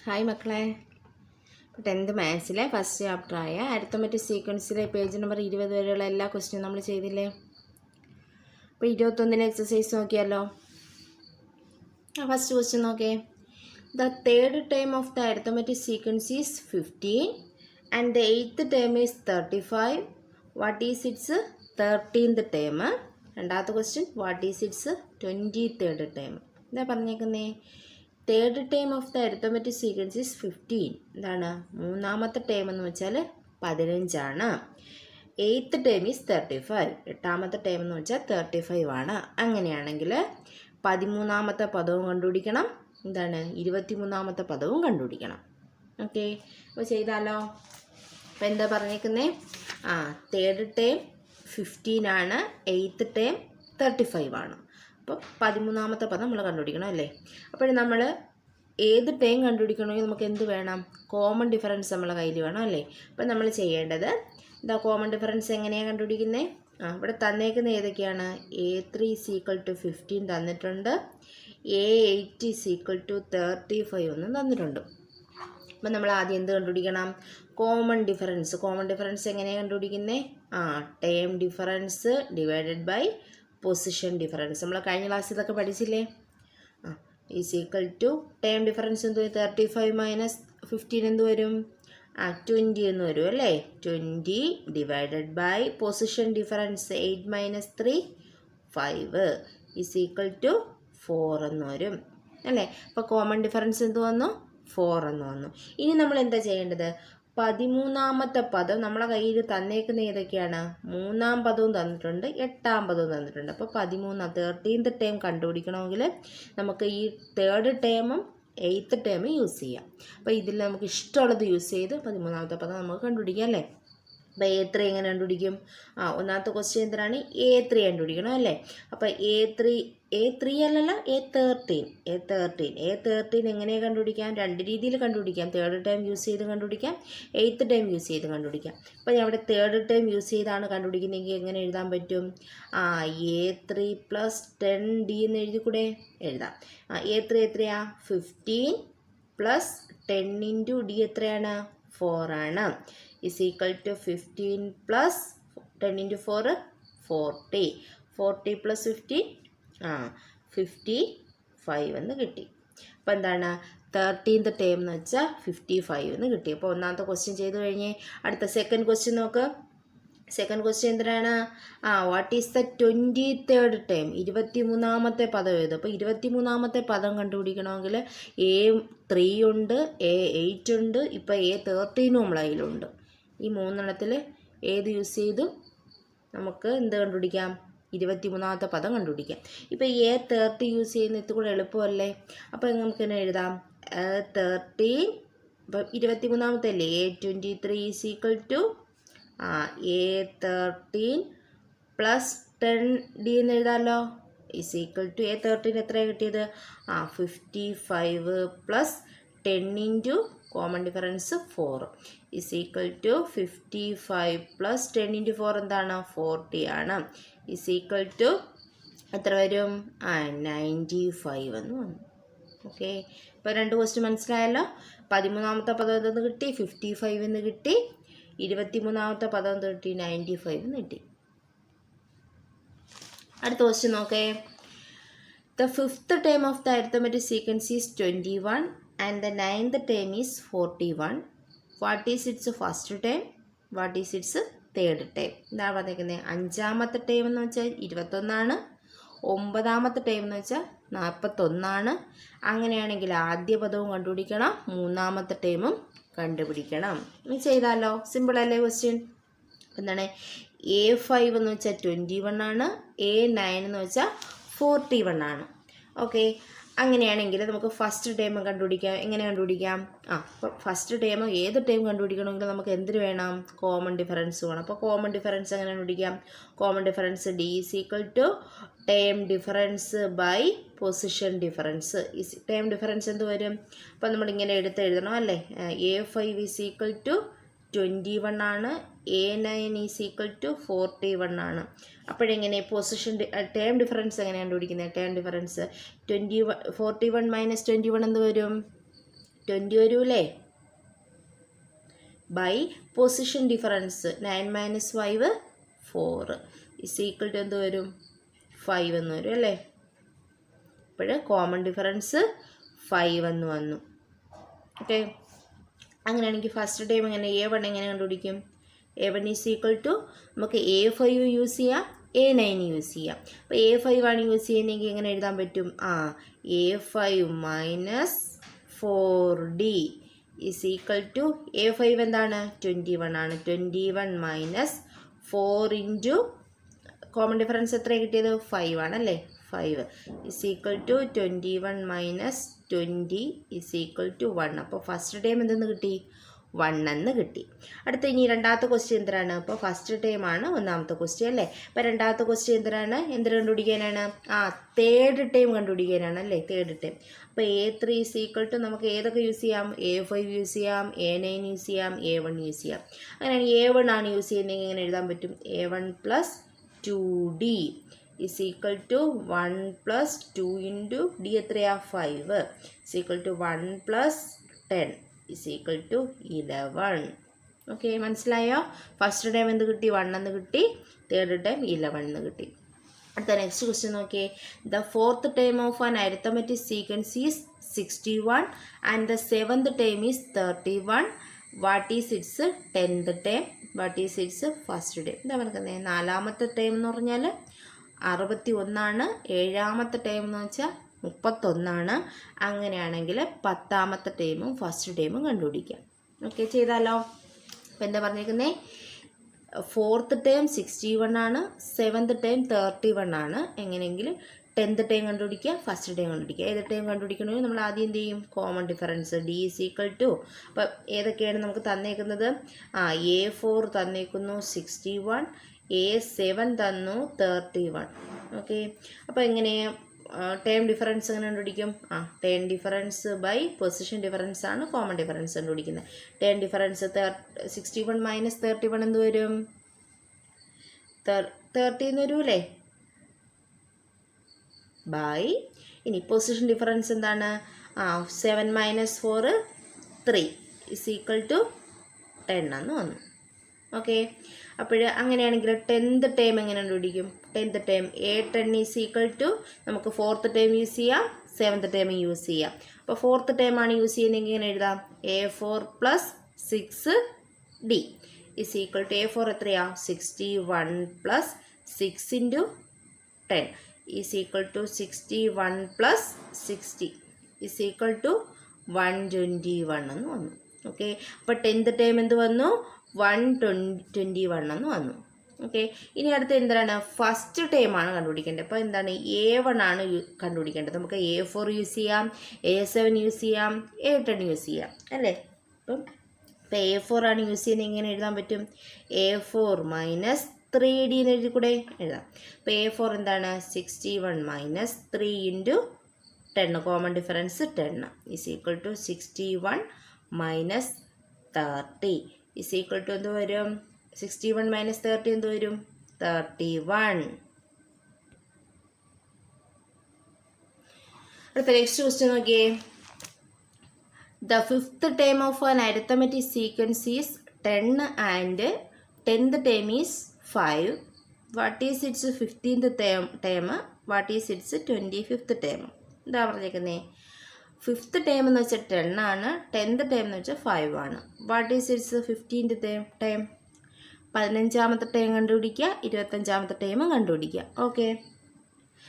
Hi മക്കളെ. 10th മാത്സിലെ first ചാപ്റ്ററായ അരിത്തമെറ്റിക് സീക്വൻസിലെ പേജ് നമ്പർ 20 വരെയുള്ള എല്ലാ ക്വസ്റ്റ്യനും നമ്മൾ ചെയ്തില്ലേ? അപ്പോൾ 21 എക്സസൈസ് നോക്കിയാലോ. ഫസ്റ്റ് ക്വസ്റ്റ്യൻ നോക്കേ. The third term of the arithmetic sequence is 15 and the 8th term is 35. What is its 13th term? രണ്ടാമത്തെ question, what is its 23rd term? എന്താ പറഞ്ഞേക്കുന്നേ? Third term of the arithmetic sequence is 15. എന്താണ് മൂന്നാമത്തെ term എന്ന് വെച്ചാൽ 15 ആണ്. 8th term is 35. എട്ടാമത്തെ term എന്ന് വെച്ചാൽ 35 ആണ്. അങ്ങനെയാണെങ്കിൽ 13ാമത്തെ പദവും കണ്ടുപിടിക്കണം, എന്താണ് 23ാമത്തെ പദവും കണ്ടുപിടിക്കണം. ഓക്കെ, അപ്പോൾ ചെയ്താലോ. അപ്പോൾ എന്താ പറഞ്ഞേക്കുന്നേ? തേർഡ് ടേം 15 ആണ്, 8th ടേം 35 ആണ്. അപ്പോൾ 13ാമത്തെ പദം നമ്മൾ കണ്ടുപിടിക്കണം അല്ലേ. അപ്പോൾ നമ്മൾ ഏത് ടേം കണ്ടുപിടിക്കണമെങ്കിൽ നമുക്ക് എന്ത് വേണം? കോമൺ ഡിഫറൻസ് നമ്മളെ കയ്യിൽ വേണം അല്ലേ. അപ്പോൾ നമ്മൾ ചെയ്യേണ്ടത് എന്താ, കോമൺ ഡിഫറൻസ് എങ്ങനെയാണ് കണ്ടുപിടിക്കുന്നത്? ഇവിടെ തന്നേക്കുന്ന ഏതൊക്കെയാണ്? A3 = 15 തന്നിട്ടുണ്ട്, A8 = 35 ഒന്നും തന്നിട്ടുണ്ട്. അപ്പം നമ്മൾ ആദ്യം എന്ത് കണ്ടുപിടിക്കണം? Common difference. കോമൺ ഡിഫറൻസ് എങ്ങനെയാണ് കണ്ടുപിടിക്കുന്നത്? Term difference divided by position difference. നമ്മൾ കഴിഞ്ഞ ക്ലാസ്സിൽ ഇതൊക്കെ പഠിച്ചില്ലേ? Is equal to term difference എന്ത് വരും? 35 - 15 എന്ത് വരും? 20 എന്ന് വരും അല്ലേ. 20 divided by position difference 8 - 3 5 is equal to 4 എന്ന് വരും അല്ലേ. അപ്പോൾ കോമൺ ഡിഫറൻസ് എന്ത് വന്നു? 4 എന്ന് വന്നു. ഇനി നമ്മൾ എന്താ ചെയ്യേണ്ടത്? 13ാമത്തെ പദം നമ്മളെ കയ്യിൽ തന്നേക്കുന്ന ഏതൊക്കെയാണ്? 3ാം പദവും തന്നിട്ടുണ്ട്, 8ാം പദവും തന്നിട്ടുണ്ട്. അപ്പോൾ 13th ടേം കണ്ടുപിടിക്കണമെങ്കിൽ നമുക്ക് ഈ തേർഡ് ടേമും 8th ടേമും യൂസ് ചെയ്യാം. അപ്പോൾ ഇതിൽ നമുക്ക് ഇഷ്ടമുള്ളത് യൂസ് ചെയ്ത് 13ാമത്തെ പദം നമുക്ക് കണ്ടുപിടിക്കാം അല്ലേ. അപ്പോൾ A3 എങ്ങനെ കണ്ടുപിടിക്കും? ഒന്നാമത്തെ ക്വസ്റ്റ്യൻ എന്തിനാണ്? A3 കണ്ടുപിടിക്കണം അല്ലേ. അപ്പോൾ A3 അല്ലല്ല, A13 എങ്ങനെയാണ് കണ്ടുപിടിക്കാം? രണ്ട് രീതിയിൽ കണ്ടുപിടിക്കാം. തേർഡ് ടൈം യൂസ് ചെയ്ത് കണ്ടുപിടിക്കാം, 8th ടൈം യൂസ് ചെയ്ത് കണ്ടുപിടിക്കാം. അപ്പോൾ ഞാൻ ഇവിടെ തേർഡ് ടൈം യൂസ് ചെയ്താണ് കണ്ടുപിടിക്കുന്നതെങ്കിൽ എങ്ങനെ എഴുതാൻ പറ്റും? A3 + 10D എന്ന് എഴുതി കൂടെ എഴുതാം. A3 എത്രയാ? 15 + 10 × D എത്രയാണ്? 4 ആണ്. Is equal to 15 + 10 × 4 40. 40 + 15 55 എന്ന് കിട്ടി. അപ്പോൾ എന്താണ് 13th ടേം എന്ന് വെച്ചാൽ 55 എന്ന് കിട്ടി. അപ്പോൾ ഒന്നാമത്തെ ക്വസ്റ്റ്യൻ ചെയ്ത് കഴിഞ്ഞ് അടുത്ത സെക്കൻഡ് ക്വസ്റ്റ്യൻ നോക്ക്. സെക്കൻഡ് ക്വസ്റ്റ്യൻ എന്തിനാണ്? What is the 23rd term? 23ാമത്തെ പദം ഏത്? അപ്പോൾ 23ാമത്തെ പദം കണ്ടുപിടിക്കണമെങ്കിൽ A3 ഉണ്ട്, A8 ഉണ്ട്, ഇപ്പോൾ A13 നമ്മളെ കയ്യിലുണ്ട്. ഈ മൂന്നെണ്ണത്തിൽ ഏത് യൂസ് ചെയ്തു നമുക്ക് എന്ത് കണ്ടുപിടിക്കാം? 23ാമത്തെ പദം കണ്ടുപിടിക്കാം. ഇപ്പോൾ A30 യൂസ് ചെയ്യുന്ന ഇത് കൂടെ എളുപ്പമല്ലേ. അപ്പോൾ നമുക്ക് തന്നെ എഴുതാം A13. ഇപ്പം 23ാമത്തെ അല്ലേ? A23 is equal to A13 + 10D എന്ന് എഴുതാമല്ലോ. ഈസ് ഈക്വൽ ടു A13 എത്രയാണ് കിട്ടിയത്? 55 + 10 × common difference 4 is equal to 55 + 10 × 4 എന്താണ്? 40 ആണ്. ഈസ് ഈക്വൽ ടു എത്ര വരും? 95 എന്ന് വന്നു. ഓക്കെ, ഇപ്പോൾ രണ്ട് ക്വസ്റ്റ്യൻ മനസ്സിലായല്ലോ. 13ാമത്തെ പദം എന്തെന്ന് കിട്ടി? 55 എന്ന് കിട്ടി. 23ാമത്തെ പദം എന്ത് കിട്ടി? 95 എന്ന് കിട്ടി. അടുത്ത ക്വസ്റ്റ്യൻ നോക്കേ. The 5th term of the arithmetic sequence is 21 and the 9th term is 41. What is it's first term? What is it's third term? എന്താ പറഞ്ഞിരിക്കുന്നത്? 5ാമത്തെ ടേം എന്ന് വെച്ചാൽ 21 ആണ്, 9ാമത്തെ ടേം എന്ന് വെച്ചാൽ 41 ആണ്. അങ്ങനെയാണെങ്കിൽ ആദ്യ പദവും കണ്ടുപിടിക്കണം, 3ാമത്തെ ടേമും കണ്ടുപിടിക്കണം. ഇനി ചെയ്താലോ. സിമ്പിൾ അല്ലേ ക്വസ്റ്റ്യൻ? എന്താണ്? A5 എന്ന് വെച്ചാൽ 21 ആണ്, A9 എന്ന് വെച്ചാൽ 41 ആണ്. ഓക്കെ, അങ്ങനെയാണെങ്കിൽ നമുക്ക് ഫസ്റ്റ് ടേം കണ്ടുപിടിക്കാം. എങ്ങനെ കണ്ടുപിടിക്കാം? അപ്പോൾ ഫസ്റ്റ് ടേം ഏത് ടേം കണ്ടുപിടിക്കണമെങ്കിൽ നമുക്ക് എന്തിന് വേണം? കോമൺ ഡിഫറൻസ് വേണം. അപ്പോൾ കോമൺ ഡിഫറൻസ് എങ്ങനെ കണ്ടുപിടിക്കാം? Common difference D is equal to term difference by position difference. Term difference എന്ത് വരും? അപ്പോൾ നമ്മളിങ്ങനെ എഴുതണം അല്ലേ. A5 ഈസ് ഈക്വൽ ടു 21 ആണ്, A9 ഈസ് ഈക്വൽ ടു 41 ആണ്. അപ്പോഴെങ്ങനെ പൊസിഷൻ ടേം ഡിഫറൻസ് എങ്ങനെ കണ്ടുപിടിക്കുന്നത്? ടേം ഡിഫറൻസ് 41 - 21 എന്ത് വരും? 20 വരൂലേ? By position difference 9 minus 5 4 is equal to എന്ത് വരും? 5 എന്ന് വരും അല്ലേ? അപ്പോൾ കോമൺ ഡിഫറൻസ് 5 എന്ന് വന്നു. ഓക്കെ, അങ്ങനെയാണെങ്കിൽ ഫസ്റ്റ് ടൈം എങ്ങനെ A1 എങ്ങനെ കണ്ടുപിടിക്കും? A1 ഈസ് ഈക്വൽ ടു നമുക്ക് A5 യൂസ് ചെയ്യാം, A9 യൂസ് ചെയ്യാം. അപ്പോൾ A5 ആണ് യൂസ് ചെയ്യുന്നതെങ്കിൽ എങ്ങനെ എഴുതാൻ പറ്റും? A5 minus 4D is equal to A5 എന്താണ്? 21 ആണ്. 21 മൈനസ് 4 ഇൻറ്റു കോമൺ ഡിഫറൻസ് എത്രയാണ് കിട്ടിയത്? 5 ആണല്ലേ? 5 is equal to 21 minus 20 is equal to 1. അപ്പോൾ ഫസ്റ്റ് ടൈം എന്തെന്ന് കിട്ടി? 1 എന്ന് കിട്ടി. അടുത്ത ഇനി രണ്ടാമത്തെ ക്വസ്റ്റ്യൻ എന്തിനാണ്? അപ്പോൾ ഫസ്റ്റ് ടൈം ആണ് ഒന്നാമത്തെ ക്വസ്റ്റ്യൻ അല്ലേ? അപ്പോൾ രണ്ടാമത്തെ ക്വസ്റ്റ്യൻ എന്തിനാണ്? എന്തിനു കണ്ടുപിടിക്കാനാണ്? തേർഡ് ടൈം കണ്ടുപിടിക്കാനാണ് അല്ലേ? Third time. അപ്പോൾ A3 ഈസ് ഈക്വൽ ടു നമുക്ക് ഏതൊക്കെ യൂസ് ചെയ്യാം? A5 യൂസ് ചെയ്യാം, A9 യൂസ് ചെയ്യാം, A1 യൂസ് ചെയ്യാം. അങ്ങനെയാണ് A1 ആണ് യൂസ് ചെയ്യുന്നതെങ്കിൽ എങ്ങനെ എഴുതാൻ പറ്റും? A1 plus 2D is equal to 1 plus 2 into D എത്രയാ? 5 is equal to 1 plus 10 is equal to 11. Okay, മനസ്സിലായോ? ഫസ്റ്റ് ടൈം എന്ത് കിട്ടി? 1 എന്ന് കിട്ടി. തേർഡ് ടൈം 11 എന്ന് കിട്ടി. അടുത്ത നെക്സ്റ്റ് ക്വസ്റ്റ്യൻ നോക്കിയേ. The fourth time of an arithmetic sequence is 61 and the seventh time is 31. What is it's 10th time? What is it's first time? എന്താ പറയുന്നത്? നാലാമത്തെ ടൈം എന്ന് പറഞ്ഞാൽ 61ആണ്. ഏഴാമത്തെ ടൈം എന്ന് വെച്ചാൽ 31ആണ്. അങ്ങനെയാണെങ്കിൽ 10ാമത്തെ ടൈമും ഫസ്റ്റ് ടൈമും കണ്ടുപിടിക്കാം. ഓക്കെ, ചെയ്താലോ? അപ്പോൾ എന്താ പറഞ്ഞിരിക്കുന്നത്? ഫോർത്ത് ടൈം 61 ആണ്, സെവൻത് ടൈം 31 ആണ്. എങ്ങനെയെങ്കിലും 10th ടൈം കണ്ടുപിടിക്കുക, ഫസ്റ്റ് ടൈം കണ്ടുപിടിക്കുക. ഏത് ടൈം കണ്ടുപിടിക്കണമെങ്കിൽ നമ്മൾ ആദ്യം എന്ത് ചെയ്യും? Common difference D is equal to, അപ്പം ഏതൊക്കെയാണ് നമുക്ക് തന്നേക്കുന്നത്? A4 തന്നേക്കുന്നു 61, A7 തന്നു 31. ഓക്കെ, അപ്പോൾ എങ്ങനെ ടൈം ഡിഫറൻസ് എങ്ങനെ കണ്ടുപിടിക്കും? Time difference by position difference ആണ് കോമൺ ഡിഫറൻസ് കണ്ടുപിടിക്കുന്നത്. ടൈം ഡിഫറൻസ് 61 മൈനസ് 31 എന്ത് വരും? 30 എന്ന് വരൂലേ? ബൈ ഇനി പൊസിഷൻ ഡിഫറൻസ് എന്താണ്? 7 മൈനസ് 4 3 ഇസ് ഈക്വൽ ടു 10 എന്ന് വന്നു. ഓക്കെ, അപ്പോൾ അങ്ങനെയാണെങ്കിൽ 10th ടൈം എങ്ങനെ കണ്ടുപിടിക്കും? 10th time A10 is equal to നമുക്ക് ഫോർത്ത് ടൈം യൂസ് ചെയ്യാം, സെവൻത്ത് ടൈം യൂസ് ചെയ്യാം. അപ്പോൾ ഫോർത്ത് ടൈം ആണ് യൂസ് ചെയ്യുന്നതെങ്കിൽ ഇങ്ങനെ എഴുതാം? A4 plus 6D is equal to A4 എത്രയാ? 61 plus 6 into 10 is equal to 61 plus 60 is equal to 121 എന്ന് വന്നു. ഓക്കെ, അപ്പോൾ 10th ടൈം എന്ത് വന്നു? 121 എന്ന് വന്നു. ഓക്കെ, ഇനി അടുത്ത് എന്താണ്? ഫസ്റ്റ് ടൈമാണ് കണ്ടുപിടിക്കേണ്ടത്. അപ്പോൾ എന്താണ്? A1 ആണ് കണ്ടുപിടിക്കേണ്ടത്. നമുക്ക് A4 യൂസ് ചെയ്യാം, A7 യൂസ് ചെയ്യാം, A10 യൂസ് ചെയ്യാം അല്ലേ? അപ്പം A4 ആണ് യൂസ് ചെയ്യുന്നത്. എങ്ങനെ എഴുതാൻ പറ്റും? A4 മൈനസ് 3D എന്ന് എഴുതി കൂടെ എഴുതാം. അപ്പോൾ A4 എന്താണ്? 61 minus 3 into 10, common difference 10 is equal to 61 minus 30 is equal to എന്ത് വരും? 61 മൈനസ് 30 എന്ത് വരും? 31. അടുത്ത നെക്സ്റ്റ് ക്വസ്റ്റ്യൻ നോക്കിയേ. The fifth time of an arithmetic sequence is 10 and 10th time is 5. What is its 15th time? What is its 25th time? എന്താ പറഞ്ഞേക്കുന്നത്? Fifth time എന്ന് വെച്ചാൽ 10 ആണ്, 10th ടൈം എന്ന് വെച്ചാൽ 5 ആണ്. What is its 15th time? 15ാമത്തെ time കണ്ടുപിടിക്കുക, 25ാമത്തെ ടൈമും കണ്ടുപിടിക്കുക. ഓക്കെ,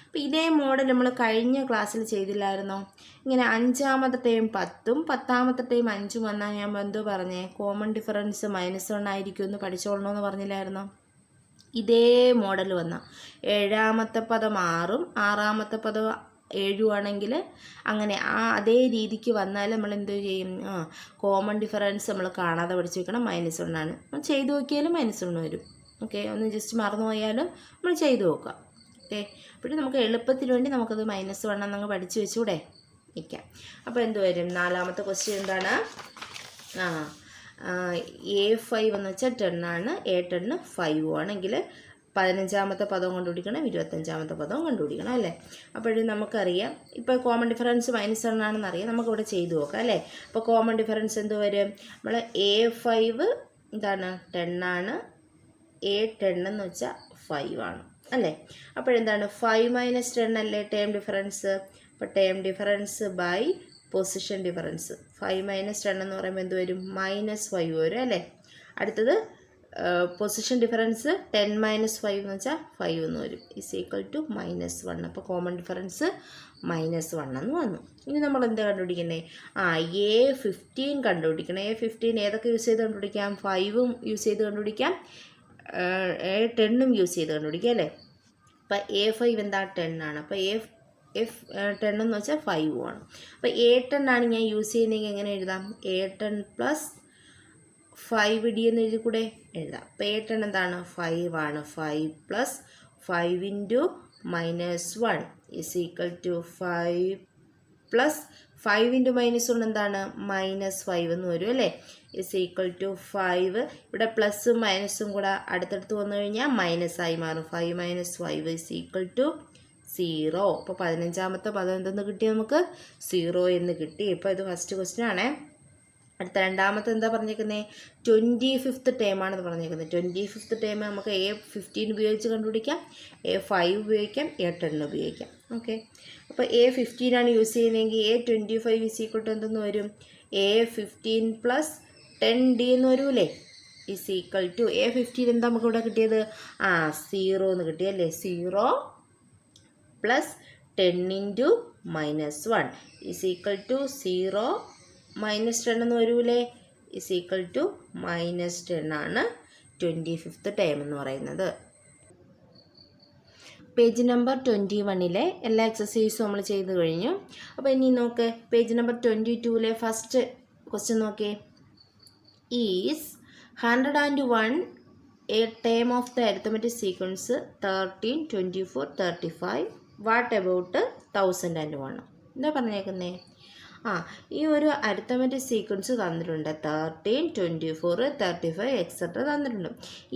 അപ്പോൾ ഇതേ മോഡൽ നമ്മൾ കഴിഞ്ഞ ക്ലാസ്സിൽ ചെയ്തില്ലായിരുന്നോ? ഇങ്ങനെ 5ാമത്തെ ടൈം 10ഉം 10ാമത്തെ ടൈം 5ഉം വന്നാൽ ഞാൻ എന്തോ പറഞ്ഞേ? കോമൺ ഡിഫറൻസ് -1 ആയിരിക്കും എന്ന് പഠിച്ചോളണമെന്ന് പറഞ്ഞില്ലായിരുന്നോ? ഇതേ മോഡൽ വന്നാൽ 7ാമത്തെ പദം 6ഉം 6ാമത്തെ പദം 7 ആണെങ്കിൽ അങ്ങനെ അതേ രീതിക്ക് വന്നാൽ നമ്മൾ എന്ത് ചെയ്യും? കോമൺ ഡിഫറൻസ് നമ്മൾ കാണാതെ പഠിച്ചു വെക്കണം. -1 ആണ്. നമ്മൾ ചെയ്ത് നോക്കിയാലും -1 വരും. ഓക്കെ, ഒന്ന് ജസ്റ്റ് മറന്നു പോയാലും നമ്മൾ ചെയ്ത് നോക്കാം. ഓക്കെ, അപ്പോൾ നമുക്ക് എളുപ്പത്തിന് വേണ്ടി നമുക്കത് -1 എന്നങ്ങ് പഠിച്ചു വെച്ചുകൂടെ നിൽക്കാം. അപ്പോൾ എന്ത് വരും? 4ാമത്തെ ക്വസ്റ്റ്യൻ എന്താണ്? A5 എന്ന് വെച്ചാൽ 10 ആണ്, A10 5 ആണെങ്കിൽ 15ാമത്തെ പദവും കണ്ടുപിടിക്കണം, 25ാമത്തെ പദവും കണ്ടുപിടിക്കണം അല്ലേ. അപ്പോഴും നമുക്കറിയാം ഇപ്പോൾ കോമൺ ഡിഫറൻസ് -1 ആണെന്ന് അറിയാം. നമുക്കിവിടെ ചെയ്തു നോക്കാം അല്ലേ. അപ്പോൾ കോമൺ ഡിഫറൻസ് എന്ത് വരും? നമ്മൾ A5 എന്താണ് 10 ആണ്, A10 എന്ന് വെച്ചാൽ 5 ആണ് അല്ലേ. അപ്പോഴെന്താണ് 5 - 10 അല്ലേ ടേം ഡിഫറൻസ്. അപ്പോൾ term difference by position difference 5 - 10 എന്ന് പറയുമ്പോൾ എന്ത് വരും? -5 വരും അല്ലേ. അടുത്തത് പൊസിഷൻ ഡിഫറൻസ് 10 - 5 എന്ന് വെച്ചാൽ 5 എന്ന് വരും, =-1. അപ്പോൾ കോമൺ ഡിഫറൻസ് -1 എന്ന് വന്നു. ഇനി നമ്മൾ എന്താ കണ്ടുപിടിക്കുന്നത്? A15 കണ്ടുപിടിക്കണം. A15 ഏതൊക്കെ യൂസ് ചെയ്ത് കണ്ടുപിടിക്കാം? 5ഉം യൂസ് ചെയ്ത് കണ്ടുപിടിക്കാം, A10ഉം യൂസ് ചെയ്ത് കണ്ടുപിടിക്കാം അല്ലേ. അപ്പോൾ A5 എന്താ 10 ആണ്. അപ്പോൾ F10 എന്ന് വെച്ചാൽ 5 ആണ്. അപ്പോൾ A10 ആണ് ഞാൻ യൂസ് ചെയ്യുന്നതെങ്കിൽ എങ്ങനെ എഴുതാം? A10 + 5D എന്ന് എഴുതി കൂടെ എഴുതാം. അപ്പോൾ A10 എന്താണ്? 5 ആണ്. 5 + 5 × -1 5 + 5 × -1 എന്താണ്? -5 എന്ന് വരും അല്ലേ. =5. ഇവിടെ പ്ലസും മൈനസും കൂടെ അടുത്തടുത്ത് വന്നു കഴിഞ്ഞാൽ മൈനസായി മാറും. 5 - 5 0. അപ്പോൾ 15ാമത്തെ പദം എന്തെന്ന് കിട്ടി? നമുക്ക് 0 എന്ന് കിട്ടി. ഇപ്പോൾ ഇത് ഫസ്റ്റ് ക്വസ്റ്റ്യൻ ആണേ. അടുത്ത രണ്ടാമത്തെ എന്താ പറഞ്ഞേക്കുന്നത്? 25th ടേമാണെന്ന് പറഞ്ഞേക്കുന്നത്. 25th ടേം നമുക്ക് A15 ഉപയോഗിച്ച് കണ്ടുപിടിക്കാം, A5 ഉപയോഗിക്കാം, A10 ഉപയോഗിക്കാം. ഓക്കെ. അപ്പോൾ A15 ആണ് യൂസ് ചെയ്യുന്നതെങ്കിൽ A25 എന്തെന്ന് വരും? A15 + 10D എന്ന് വരൂലേ. A15 എന്താ നമുക്ക് ഇവിടെ കിട്ടിയത്? 0 എന്ന് കിട്ടിയല്ലേ. 0 + 10 × -1 0 - 10 എന്ന് വരൂലേ. -10 ആണ് 25th ടേം എന്ന് പറയുന്നത്. പേജ് നമ്പർ 21 എല്ലാ എക്സസൈസും നമ്മൾ ചെയ്ത് കഴിഞ്ഞു. അപ്പോൾ ഇനി നോക്ക് പേജ് നമ്പർ 22 ഫസ്റ്റ് ക്വസ്റ്റ്യൻ നോക്കിയേ. Is 101 a term of the arithmetic sequence 13, 24, 35. What about 1001? എന്താ പറഞ്ഞേക്കുന്നേ? ഈ ഒരു അരിത്തമെറ്റിക് സീക്വൻസ് തന്നിട്ടുണ്ട്. 13, 24, 35 എക്സെട്ര തന്നിട്ടുണ്ട്.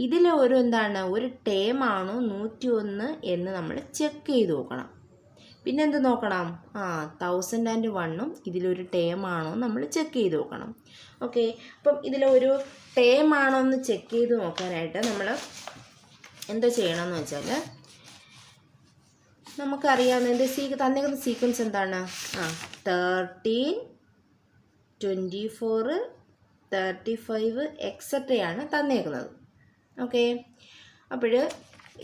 ഇതിൽ ഒരു എന്താണ്, ഒരു ടേം ആണോ 101 എന്ന് നമ്മൾ ചെക്ക് ചെയ്ത് നോക്കണം. പിന്നെ എന്ത് നോക്കണം? 1001ഉം ഇതിലൊരു ടേം ആണോ നമ്മൾ ചെക്ക് ചെയ്ത് നോക്കണം. ഓക്കെ. അപ്പം ഇതിലൊരു ടേം ആണോ എന്ന് ചെക്ക് ചെയ്ത് നോക്കാനായിട്ട് നമ്മൾ എന്താ ചെയ്യണമെന്ന് വെച്ചാൽ, നമുക്കറിയാവുന്ന തന്നിരിക്കുന്ന സീക്വൻസ് എന്താണ്? 13, 24, 35 എക്സെട്രയാണ് തന്നേക്കുന്നത്. ഓക്കെ. അപ്പോൾ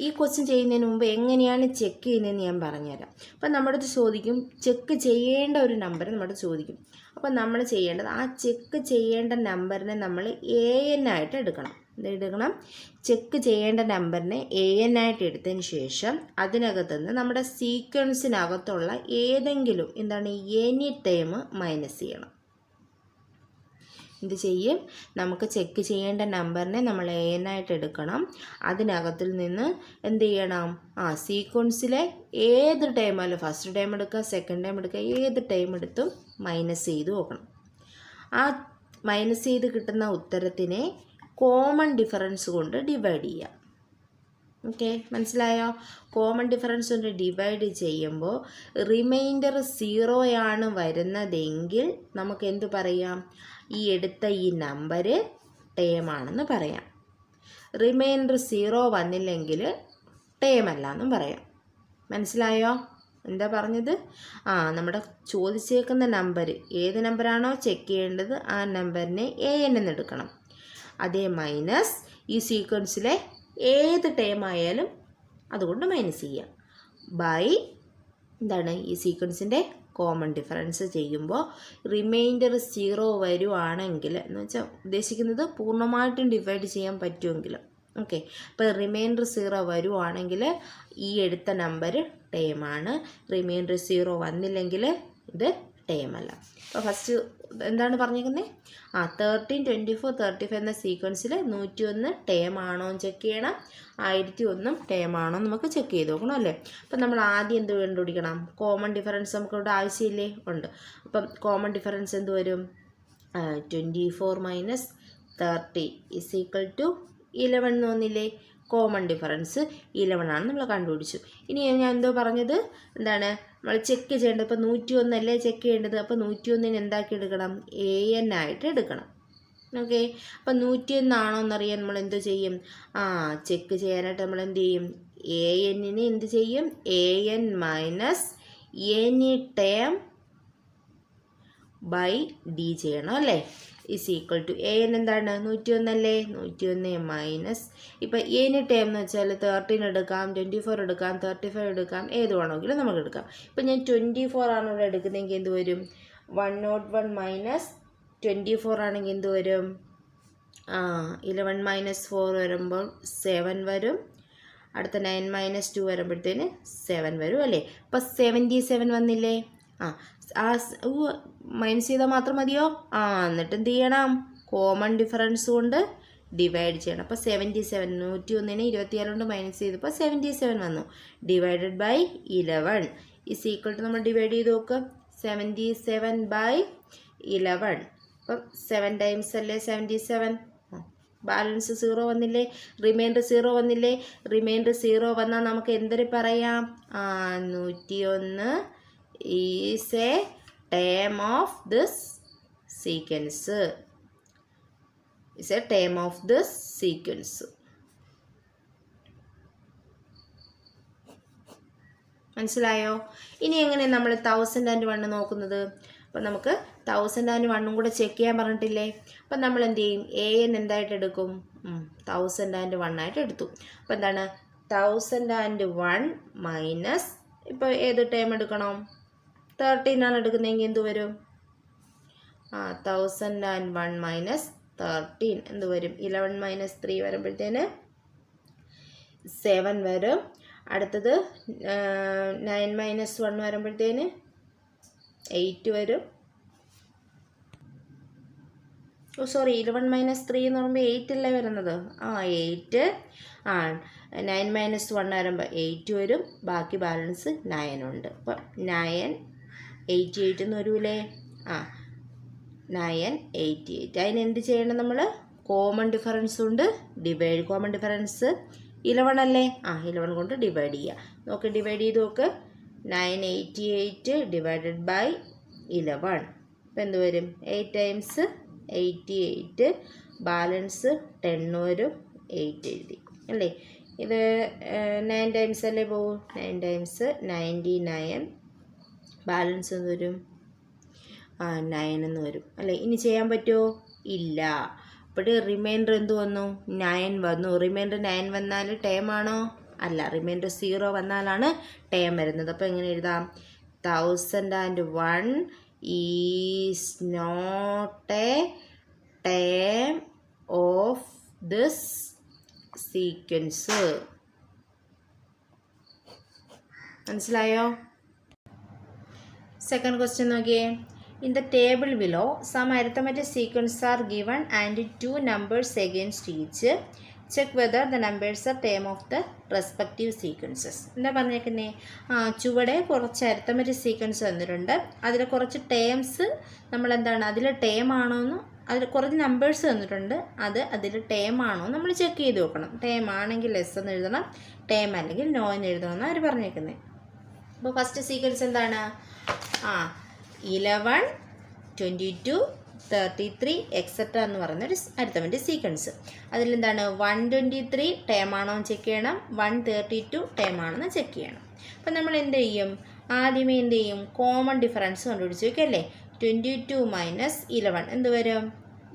ഈ ക്വസ്റ്റ്യൻ ചെയ്യുന്നതിന് മുമ്പ് എങ്ങനെയാണ് ചെക്ക് ചെയ്യുന്നതെന്ന് ഞാൻ പറഞ്ഞുതരാം. അപ്പം നമ്മുടെ അടുത്ത് ചോദിക്കും, ചെക്ക് ചെയ്യേണ്ട ഒരു നമ്പർ നമ്മുടെ അടുത്ത് ചോദിക്കും. അപ്പം നമ്മൾ ചെയ്യേണ്ടത് ആ ചെക്ക് ചെയ്യേണ്ട നമ്പറിനെ നമ്മൾ AN ആയിട്ട് എടുക്കണം. എടുക്കണം ചെക്ക് ചെയ്യേണ്ട നമ്പറിനെ AN ആയിട്ട് എടുത്തതിന് ശേഷം അതിനകത്തുനിന്ന് നമ്മുടെ സീക്വൻസിനകത്തുള്ള ഏതെങ്കിലും എനി ടേം മൈനസ് ചെയ്യണം. എന്ത് ചെയ്യും? നമുക്ക് ചെക്ക് ചെയ്യേണ്ട നമ്പറിനെ നമ്മൾ AN ആയിട്ട് എടുക്കണം. അതിനകത്തിൽ നിന്ന് എന്ത് ചെയ്യണം? സീക്വൻസിലെ ഏത് ടൈമായാലും, ഫസ്റ്റ് ടൈം എടുക്കുക, സെക്കൻഡ് ടൈം എടുക്കുക, ഏത് ടൈം എടുത്തും മൈനസ് ചെയ്ത് നോക്കണം. ആ മൈനസ് ചെയ്ത് കിട്ടുന്ന ഉത്തരത്തിനെ കോമൺ ഡിഫറൻസ് കൊണ്ട് ഡിവൈഡ് ചെയ്യാം. ഓക്കെ, മനസ്സിലായോ? കോമൺ ഡിഫറൻസ് കൊണ്ട് ഡിവൈഡ് ചെയ്യുമ്പോൾ റിമൈൻഡർ 0 ആണ് വരുന്നതെങ്കിൽ നമുക്ക് എന്ത് പറയാം? ഈ എടുത്ത ഈ നമ്പർ ടേം ആണെന്ന് പറയാം. റിമൈൻഡർ 0 വന്നില്ലെങ്കിൽ ടേം അല്ല എന്നും പറയാം. മനസ്സിലായോ എന്താ പറഞ്ഞത്? നമ്മുടെ ചോദിച്ചേക്കുന്ന നമ്പർ ഏത് നമ്പറാണോ ചെക്ക് ചെയ്യേണ്ടത് ആ നമ്പറിനെ AN എന്ന് എടുക്കണം. അതേ മൈനസ് ഈ സീക്വൻസിലെ ഏത് ടേം ആയാലും അതുകൊണ്ട് മൈനസ് ചെയ്യാം. ബൈ ഈ സീക്വൻസിൻ്റെ കോമൺ ഡിഫറൻസ് ചെയ്യുമ്പോൾ റിമൈൻഡർ 0 വരുവാണെങ്കിൽ എന്ന് വെച്ചാൽ ഉദ്ദേശിക്കുന്നത് പൂർണ്ണമായിട്ടും ഡിവൈഡ് ചെയ്യാൻ പറ്റുമെങ്കിൽ. ഓക്കെ. അപ്പോൾ റിമൈൻഡർ 0 വരുവാണെങ്കിൽ ഈ എടുത്ത നമ്പർ ടേമാണ്. റിമൈൻഡർ 0 വന്നില്ലെങ്കിൽ ഇത് ടേം അല്ല. അപ്പോൾ ഫസ്റ്റ് എന്താണ് പറഞ്ഞിരിക്കുന്നത്? 13, 24, 35 എന്ന സീക്വൻസിൽ 101 ടേം ആണോ എന്ന് ചെക്ക് ചെയ്യണം. 1001 ടേം ആണോ നമുക്ക് ചെക്ക് ചെയ്ത് നോക്കണം അല്ലേ. അപ്പം നമ്മൾ ആദ്യം എന്ത് കണ്ടുപിടിക്കണം? കോമൺ ഡിഫറൻസ് നമുക്കിവിടെ ആവശ്യമില്ലേ? ഉണ്ട്. അപ്പം കോമൺ ഡിഫറൻസ് എന്ത് വരും? 24 - 30 = 11 എന്ന് തോന്നില്ലേ? കോമൺ ഡിഫറൻസ് 11 ആണ് നമ്മൾ കണ്ടുപിടിച്ചു. ഇനി ഞാൻ എന്തോ പറഞ്ഞത് എന്താണ് നമ്മൾ ചെക്ക് ചെയ്യേണ്ടത്, ഇപ്പോൾ 101 അല്ലേ ചെക്ക് ചെയ്യേണ്ടത്. അപ്പോൾ 101 എന്താക്കി എടുക്കണം, AN ആയിട്ട് എടുക്കണം. ഓക്കെ, അപ്പം 101 ആണോ എന്നറിയാൻ നമ്മൾ എന്ത് ചെയ്യും, ചെക്ക് ചെയ്യാനായിട്ട് നമ്മൾ എന്ത് ചെയ്യും, ANനെ എന്ത് ചെയ്യും, AN minus any term by D ചെയ്യണം അല്ലേ. ഇസ് ഈക്വൽ ടു AN എന്താണ് 101 അല്ലേ, 101 മൈനസ് ഇപ്പം എനി ടേം എന്ന് വെച്ചാൽ 13 എടുക്കാം, 24 എടുക്കാം, 35 എടുക്കാം, ഏത് വേണമെങ്കിലും നമുക്ക് എടുക്കാം. ഇപ്പം ഞാൻ 24 ആണ് ഇവിടെ എടുക്കുന്നതെങ്കിൽ എന്ത് വരും, 101 മൈനസ് 24 ആണെങ്കിൽ എന്ത് വരും, 11 മൈനസ് 4 വരുമ്പോൾ 7 വരും. അടുത്ത 9 മൈനസ് 2 വരുമ്പോഴത്തേന് 7 വരും അല്ലേ. അപ്പം 77 വന്നില്ലേ. മൈനസ് ചെയ്താൽ മാത്രം മതിയോ, എന്നിട്ട് എന്ത് ചെയ്യണം, കോമൺ ഡിഫറൻസ് കൊണ്ട് ഡിവൈഡ് ചെയ്യണം. അപ്പോൾ 77 101 26 കൊണ്ട് മൈനസ് ചെയ്തപ്പോൾ 77 വന്നു. Divided by 11 is equal to നമ്മൾ ഡിവൈഡ് ചെയ്ത് നോക്ക്, 77 ബൈ 11. അപ്പം 7 ടൈംസ് അല്ലേ 77, ബാലൻസ് 0 വന്നില്ലേ, റിമൈൻഡർ 0 വന്നില്ലേ. റിമൈൻഡർ 0 വന്നാൽ നമുക്ക് എന്തൊരു പറയാം, 101 is A term of this sequence, is A term of this sequence. മനസ്സിലായോ? ഇനി എങ്ങനെ നമ്മൾ 1001 നോക്കുന്നത്, അപ്പം നമുക്ക് 1001 കൂടെ ചെക്ക് ചെയ്യാൻ പറഞ്ഞിട്ടില്ലേ. അപ്പം നമ്മൾ എന്ത് ചെയ്യും, AN എന്തായിട്ട് എടുക്കും, 1001 ആയിട്ട് എടുത്തു. അപ്പം എന്താണ് 1001 മൈനസ് ഇപ്പോൾ ഏത് ടൈം എടുക്കണം, 13 ആണ് എടുക്കുന്നതെങ്കിൽ എന്ത് വരും, 1001 മൈനസ് 13 എന്ത് വരും, 11 മൈനസ് 3 വരുമ്പോഴത്തേന് 7 വരും. അടുത്തത് 9 മൈനസ് 1 വരുമ്പോഴത്തേന് 8 വരും. 11 മൈനസ് 3 എന്ന് പറയുമ്പോൾ 8 അല്ലേ വരുന്നത്, 8 9 മൈനസ് 1 വരുമ്പോൾ 8 വരും. ബാക്കി ബാലൻസ് 9 ഉണ്ട്. അപ്പം 9 88 എന്ന് വരൂലേ, 988. അതിനെന്ത് ചെയ്യണം നമ്മൾ, കോമൺ ഡിഫറൻസ് കൊണ്ട് ഡിവൈഡ്, കോമൺ ഡിഫറൻസ് 11 അല്ലേ, 11 കൊണ്ട് ഡിവൈഡ് ചെയ്യുക. നോക്ക് ഡിവൈഡ് ചെയ്ത് നോക്ക്, 988 ഡിവൈഡഡ് ബൈ 11. ഇപ്പം എന്ത് വരും, 8 ടൈംസ് 88, ബാലൻസ് 10 വരും, 8 എഴുതി അല്ലേ. ഇത് 9 ടൈംസ് അല്ലേ പോകും, 9 ടൈംസ് 99, ബാലൻസ് എന്ന് വരും 9 എന്ന് വരും അല്ലേ. ഇനി ചെയ്യാൻ പറ്റുമോ, ഇല്ല. അപ്പോൾ റിമൈൻഡർ എന്ത് വന്നു, 9 വന്നു. റിമൈൻഡർ 9 വന്നാൽ ടേം ആണോ, അല്ല, റിമൈൻഡർ 0 വന്നാലാണ് ടേം വരുന്നത്. അപ്പോൾ എങ്ങനെ എഴുതാം, 1001 is not a term of this sequence. മനസ്സിലായോ? സെക്കൻഡ് ക്വസ്റ്റ്യൻ നോക്കിയേ. In the table below, some arithmetic sequences are given and 2 numbers against each. Check whether the numbers are term of the respective sequences. എന്താ പറഞ്ഞേക്കുന്നേ, ചുവടെ കുറച്ച് arithmetic sequence തന്നിട്ടുണ്ട്. അതിൽ കുറച്ച് terms നമ്മൾ എന്താണ്, അതിൽ ടേം ആണോ എന്ന്, അതിൽ കുറച്ച് നമ്പേഴ്സ് തന്നിട്ടുണ്ട്, അതിൽ ടേം ആണോ നമ്മൾ ചെക്ക് ചെയ്ത് നോക്കണം. ടേം ആണെങ്കിൽ എസ് എന്ന് എഴുതണം, ടേം അല്ലെങ്കിൽ നോ എന്ന് എഴുതണമെന്ന് അവർ പറഞ്ഞേക്കുന്നത്. അപ്പോൾ ഫസ്റ്റ് സീക്വൻസ് എന്താണ്, 11 22 33 എക്സെട്ര എന്ന് പറയുന്നൊരു അരിത്തമെറ്റിക് സീക്വൻസ്. അതിലെന്താണ് 123 ടേം ആണോ എന്ന് ചെക്ക് ചെയ്യണം, 132 ടേം ആണെന്ന് ചെക്ക് ചെയ്യണം. അപ്പം നമ്മൾ എന്ത് ചെയ്യും, ആദ്യമേ എന്ത് ചെയ്യും, കോമൺ ഡിഫറൻസ് കണ്ടുപിടിച്ച് വയ്ക്കല്ലേ. 22 മൈനസ് 11 എന്ത് വരും,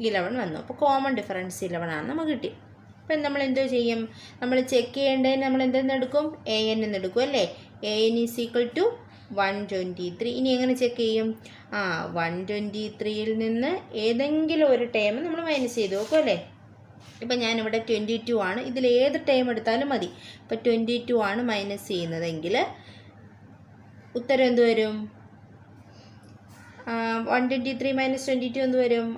11 വന്നു. അപ്പോൾ കോമൺ ഡിഫറൻസ് 11 ആണെന്ന് നമുക്ക് കിട്ടി. അപ്പം നമ്മൾ എന്തോ ചെയ്യും, നമ്മൾ ചെക്ക് ചെയ്യേണ്ടതിന് നമ്മൾ എന്തെന്നെടുക്കും, AN എന്നെടുക്കും അല്ലേ. AN is equal to 123. ഇനി എങ്ങനെ ചെക്ക് ചെയ്യും, 123യിൽ നിന്ന് ഏതെങ്കിലും ഒരു ടേം നമ്മൾ മൈനസ് ചെയ്ത് നോക്കും അല്ലേ. ഇപ്പം ഞാനിവിടെ 22 ആണ്, ഇതിൽ ഏത് ടേം എടുത്താലും മതി. ഇപ്പം 22 ആണ് മൈനസ് ചെയ്യുന്നതെങ്കിൽ ഉത്തരം എന്ത് വരും, 123 മൈനസ് 22 എന്ത് വരും,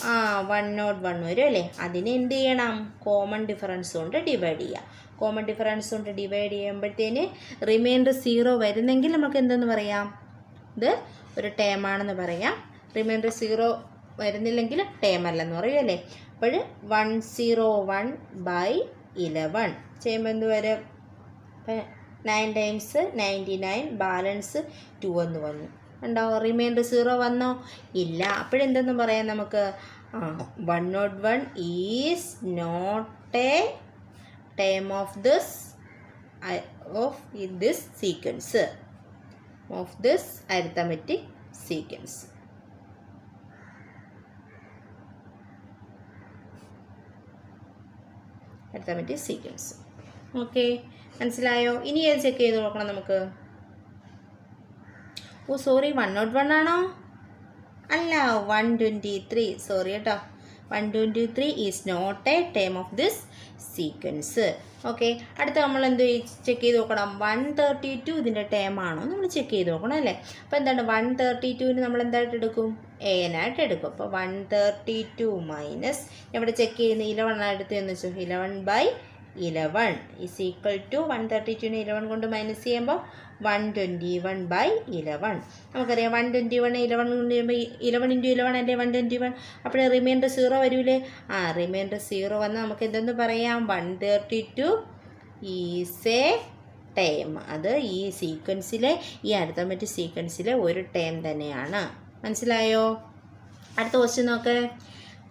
101 വരും അല്ലേ. അതിനെ എന്ത് ചെയ്യണം, കോമൺ ഡിഫറൻസ് കൊണ്ട് ഡിവൈഡ് ചെയ്യുക. കോമൺ ഡിഫറൻസ് കൊണ്ട് ഡിവൈഡ് ചെയ്യുമ്പോഴത്തേന് റിമൈൻഡർ 0 വരുന്നെങ്കിൽ നമുക്ക് എന്തെന്ന് പറയാം, ഇത് ഒരു ടേം ആണെന്ന് പറയാം. റിമൈൻഡർ 0 വരുന്നില്ലെങ്കിൽ ടേം അല്ലെന്ന് പറയും അല്ലേ. അപ്പോൾ 101 ബൈ 11 ചെയ്യുമ്പോൾ എന്ത് വരും? 9 ടൈംസ് 99, ബാലൻസ് 2 എന്ന് വന്നു. ഉണ്ടോ? റിമൈൻഡർ 0 വന്നോ? ഇല്ല. അപ്പോഴെന്തെന്ന് പറയാം നമുക്ക്? 101 is not a term of this sequence, of this arithmetic sequence. Arithmetic sequence. Okay, മനസ്സിലായോ? ഇനി ഏത് ചെക്ക് ചെയ്ത് നോക്കണം നമുക്ക്? ഓ സോറി, 101 ആണോ? അല്ല, 123. സോറി കേട്ടോ, 123 is not a term of this sequence. Okay, അടുത്ത നമ്മൾ എന്ത് ചെക്ക് ചെയ്ത് നോക്കണം? 132 ഇതിൻ്റെ ടേം ആണോ നമ്മൾ ചെക്ക് ചെയ്ത് നോക്കണം അല്ലേ? അപ്പോൾ എന്താണ് 132ന് നമ്മൾ എന്തായിട്ട് എടുക്കും? an ആയിട്ട് എടുക്കും. അപ്പോൾ 132 മൈനസ് ഇവിടെ ചെക്ക് ചെയ്യുന്ന 11 എടുത്തെന്ന് വെച്ചു, 11/11 ഈസ് ഈക്വൽ ടു 132ന് 11 കൊണ്ട് മൈനസ് ചെയ്യുമ്പോൾ 121/11. നമുക്കറിയാം 121 11 കൊണ്ട് ചെയ്യുമ്പോൾ 11 × 11 അല്ലേ 121. അപ്പോൾ റിമൈൻഡർ 0 വരൂലേ? റിമൈൻഡർ 0 വന്നാൽ നമുക്ക് എന്തെന്ന് പറയാം? 132 ഈസ് എ ടേം. അത് ഈ സീക്വൻസിലെ, ഈ അരിത്തമെറ്റിക് സീക്വൻസിലെ ഒരു ടേം തന്നെയാണ്. മനസ്സിലായോ? അടുത്ത ക്വസ്റ്റ്യൻ നോക്ക്.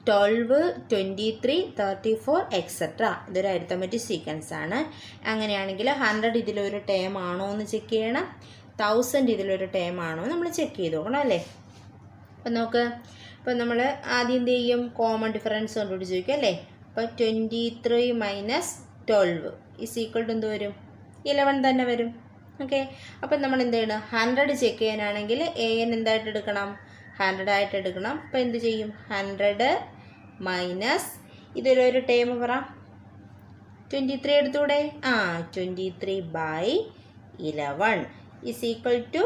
12, 23, 34 എക്സെട്ര. ഇതൊരു അരിത്തമെറ്റിക് സീക്വൻസ് ആണ്. അങ്ങനെയാണെങ്കിൽ 100 ഇതിലൊരു ടേം ആണോ എന്ന് ചെക്ക് ചെയ്യണം, 1000 ഇതിലൊരു ടേം ആണോ നമ്മൾ ചെക്ക് ചെയ്ത് നോക്കണം അല്ലേ? അപ്പം നോക്ക്, ഇപ്പം നമ്മൾ ആദ്യം എന്ത് ചെയ്യും? കോമൺ ഡിഫറൻസ് കണ്ടുപിടിച്ച് ചോദിക്കും അല്ലേ? അപ്പോൾ 23 മൈനസ് 12 ഈസ് ഈക്വൽ ടു എന്ത് വരും? 11 തന്നെ വരും. ഓക്കെ, അപ്പം നമ്മൾ എന്ത് ചെയ്യണം? 100 ചെക്ക് ചെയ്യാനാണെങ്കിൽ an എന്തായിട്ട് എടുക്കണം? 100 ആയിട്ട് എടുക്കണം. അപ്പോൾ എന്ത് ചെയ്യും? 100 മൈനസ് ഇതിലൊരു ടേം പറ, 23 എടുത്തൂടെ? 23/11 ഈസ് ഈക്വൽ ടു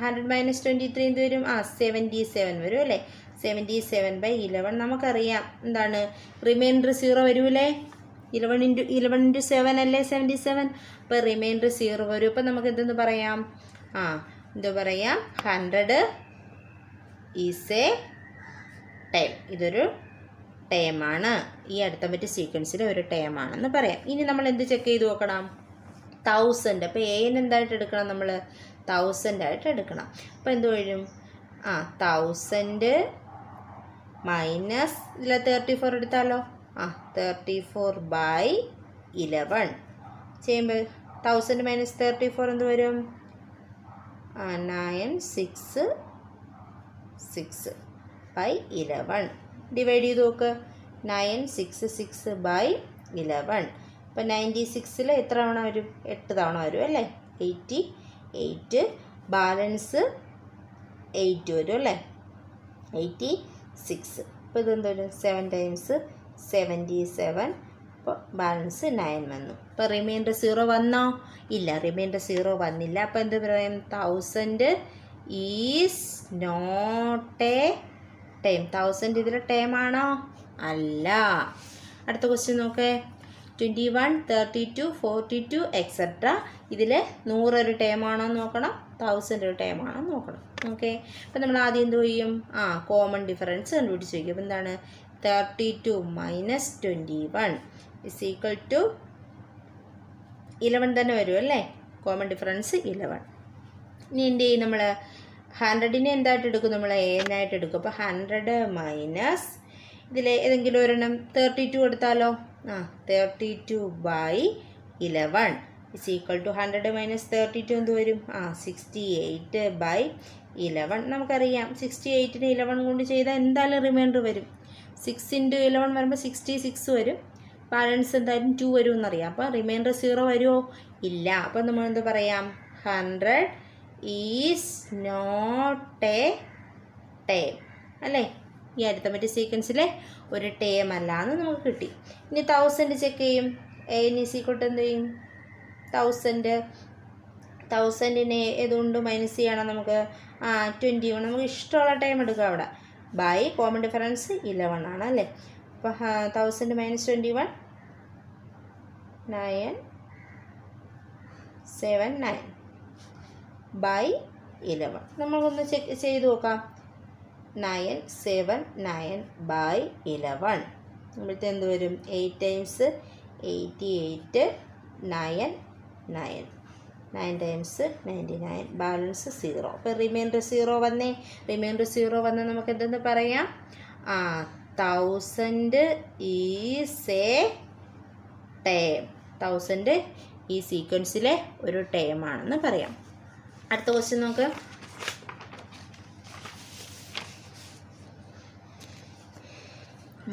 100 മൈനസ് 23 എന്ത് വരും? 77 വരും അല്ലേ? 77/11. നമുക്കറിയാം എന്താണ്? റിമൈൻഡർ 0 വരൂലേ? 11 × 7 അല്ലേ 77. അപ്പോൾ റിമൈൻഡർ 0 വരും. അപ്പോൾ നമുക്ക് എന്തെന്ന് പറയാം? എന്താ പറയാം? 100 ഈസ് എ ടേം. ഇതൊരു ടേമാണ്, ഈ അരിത്തമെറ്റിക് സീക്വൻസിലെ ഒരു ടേമാണെന്ന് പറയാം. ഇനി നമ്മൾ എന്ത് ചെക്ക് ചെയ്ത് നോക്കണം? 1000. അപ്പോൾ an എന്തായിട്ട് എടുക്കണം? നമ്മൾ 1000 ആയിട്ട് എടുക്കണം. അപ്പോൾ എന്ത് വരും? 1000 മൈനസ് ഇതിൽ 34 എടുത്താലോ? 34/11 ചെയ്യുമ്പോൾ 1000 മൈനസ് 34 എന്ത് വരും? 966/11 ഡിവൈഡ് ചെയ്ത് നോക്ക്. 966/11. അപ്പോൾ 96ൽ എത്ര തവണ വരും? 8 തവണ വരും അല്ലേ? 88. ബാലൻസ് 8 വരും അല്ലേ? 86. അപ്പോൾ ഇതെന്ത് വരും? 7 ടൈംസ് 77. അപ്പോൾ ബാലൻസ് 9 വന്നു. അപ്പോൾ റിമൈൻഡർ 0 വന്നോ? ഇല്ല, റിമൈൻഡർ 0 വന്നില്ല. അപ്പോൾ എന്ത് പറയും? 1000 ഈസ് നോട്ട് എ ടേം. 1000 ഇതിൽ ടേം ആണോ? അല്ല. അടുത്ത ക്വസ്റ്റ്യൻ നോക്കേ. 21, 32, 42 എക്സെട്ര. ഇതിൽ 100 ഒരു ടേം ആണോ നോക്കണം, 1000 ഒരു ടേം ആണോ നോക്കണം. ഓക്കെ, അപ്പം നമ്മൾ ആദ്യം എന്ത് ചെയ്യും? കോമൺ ഡിഫറൻസ് കണ്ടുപിടിച്ച് വയ്ക്കും. അപ്പം എന്താണ്? 32 മൈനസ് 21 ഇസ് ഈക്വൽ ടു 11 തന്നെ വരും അല്ലേ? Common difference 11. ഇനി എന്ത് ചെയ്യും? നമ്മൾ 100നെ എന്തായിട്ട് എടുക്കും? നമ്മൾ an ആയിട്ട് എടുക്കും. അപ്പോൾ 100 മൈനസ് ഇതിൽ ഏതെങ്കിലും ഒരെണ്ണം 32 എടുത്താലോ? 32/11 ഇസ് ഈക്വൽ ടു 100 മൈനസ് 32 എന്ത് വരും? 68/11. നമുക്കറിയാം 68ന് 11 കൊണ്ട് ചെയ്താൽ എന്തായാലും റിമൈൻഡർ വരും. 6 × 11 വരുമ്പോൾ 66 വരും. ബാലൻസ് എന്തായാലും 2 വരും എന്നറിയാം. അപ്പോൾ റിമൈൻഡർ 0 വരുമോ? ഇല്ല. അപ്പം നമ്മൾ എന്ത് പറയാം? 100 ഈസ് നോട്ട് എ ടേം അല്ലേ? ഈ അരിത്തമെറ്റിക് സീക്വൻസിലെ ഒരു ടേം അല്ല എന്ന് നമുക്ക് കിട്ടി. ഇനി 1000 ചെക്ക് ചെയ്യും. an ഈസ് ഈക്വൽ ടു എന്ത് ചെയ്യും? 1000നെ ഏതുകൊണ്ട് മൈനസ് ചെയ്യണം നമുക്ക്? 21. നമുക്ക് ഇഷ്ടമുള്ള ടൈം എടുക്കാം അവിടെ. ബൈ കോമൺ ഡിഫറൻസ് 11 ആണ് അല്ലേ? അപ്പോൾ 1000 മൈനസ് 21 979 ബൈ 11. നമുക്കൊന്ന് ചെക്ക് ചെയ്ത് നോക്കാം. 979/11 നമ്മൾക്ക് എന്ത് വരും? 8 ടൈംസ് 88, 9, 9. 9 times 99, balance 0. അപ്പോൾ റിമൈൻഡർ 0 വന്നേ. റിമൈൻഡർ 0 വന്നാൽ നമുക്ക് എന്തെന്ന് പറയാം? 1000 ഈസ് എ ടേം. 1000 ഈ സീക്വൻസിലെ ഒരു ടേം ആണെന്ന് പറയാം. അടുത്ത ക്വസ്റ്റ്യൻ നോക്ക്.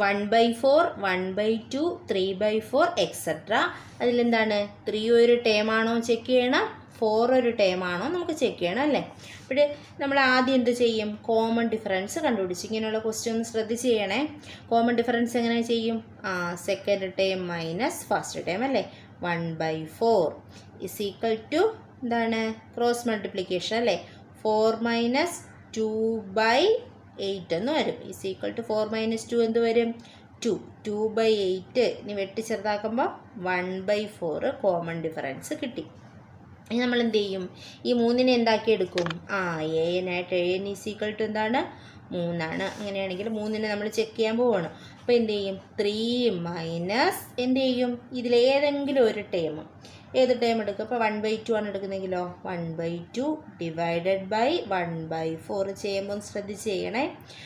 One by 4, 1/2, 3/4 etcetera. അതിലെന്താണ്? 3 ഒരു ടേം ആണോ ചെക്ക് ചെയ്യണം, 4 ഒരു ടേം ആണോ നമുക്ക് ചെക്ക് ചെയ്യണം അല്ലേ. അപ്പോൾ നമ്മൾ ആദ്യം എന്ത് ചെയ്യും? കോമൺ ഡിഫറൻസ് കണ്ടുപിടിച്ച്. ഇങ്ങനെയുള്ള ക്വസ്റ്റ്യൻ ഒന്ന് ശ്രദ്ധിച്ച് ചെയ്യണേ. കോമൺ ഡിഫറൻസ് എങ്ങനെ ചെയ്യും? Second term minus first term അല്ലേ. 1/4 ഇസ് ഈക്വൽ ടു എന്താണ്? ക്രോസ് മൾട്ടിപ്ലിക്കേഷൻ അല്ലേ. 4 - 2/8 എന്ന് വരും. ഇസ് ഈക്വൽ ടു 4 - 2 എന്ത് വരും? 2. 2/8 ഇനി വെട്ടി ചെറുതാക്കുമ്പോൾ 1/4 കോമൺ ഡിഫറൻസ് കിട്ടി. ഇനി നമ്മൾ എന്ത് ചെയ്യും? ഈ 3നെ എന്താക്കി എടുക്കും? an ഈസ് ഈക്വൽ ടു എന്താണ്? 3 ആണ്. അങ്ങനെയാണെങ്കിൽ 3നെ നമ്മൾ ചെക്ക് ചെയ്യാൻ പോവുകയാണ്. അപ്പോൾ എന്ത് ചെയ്യും? 3 മൈനസ് എന്ത് ചെയ്യും? ഇതിലേതെങ്കിലും ഒരു ടേം. ഏത് ടേം എടുക്കും? അപ്പോൾ 1/2 ആണ് എടുക്കുന്നതെങ്കിലോ 1/2 ഡിവൈഡഡ് ബൈ 1/4 ചെയ്യുമ്പോൾ ശ്രദ്ധിച്ച് ചെയ്യണേ.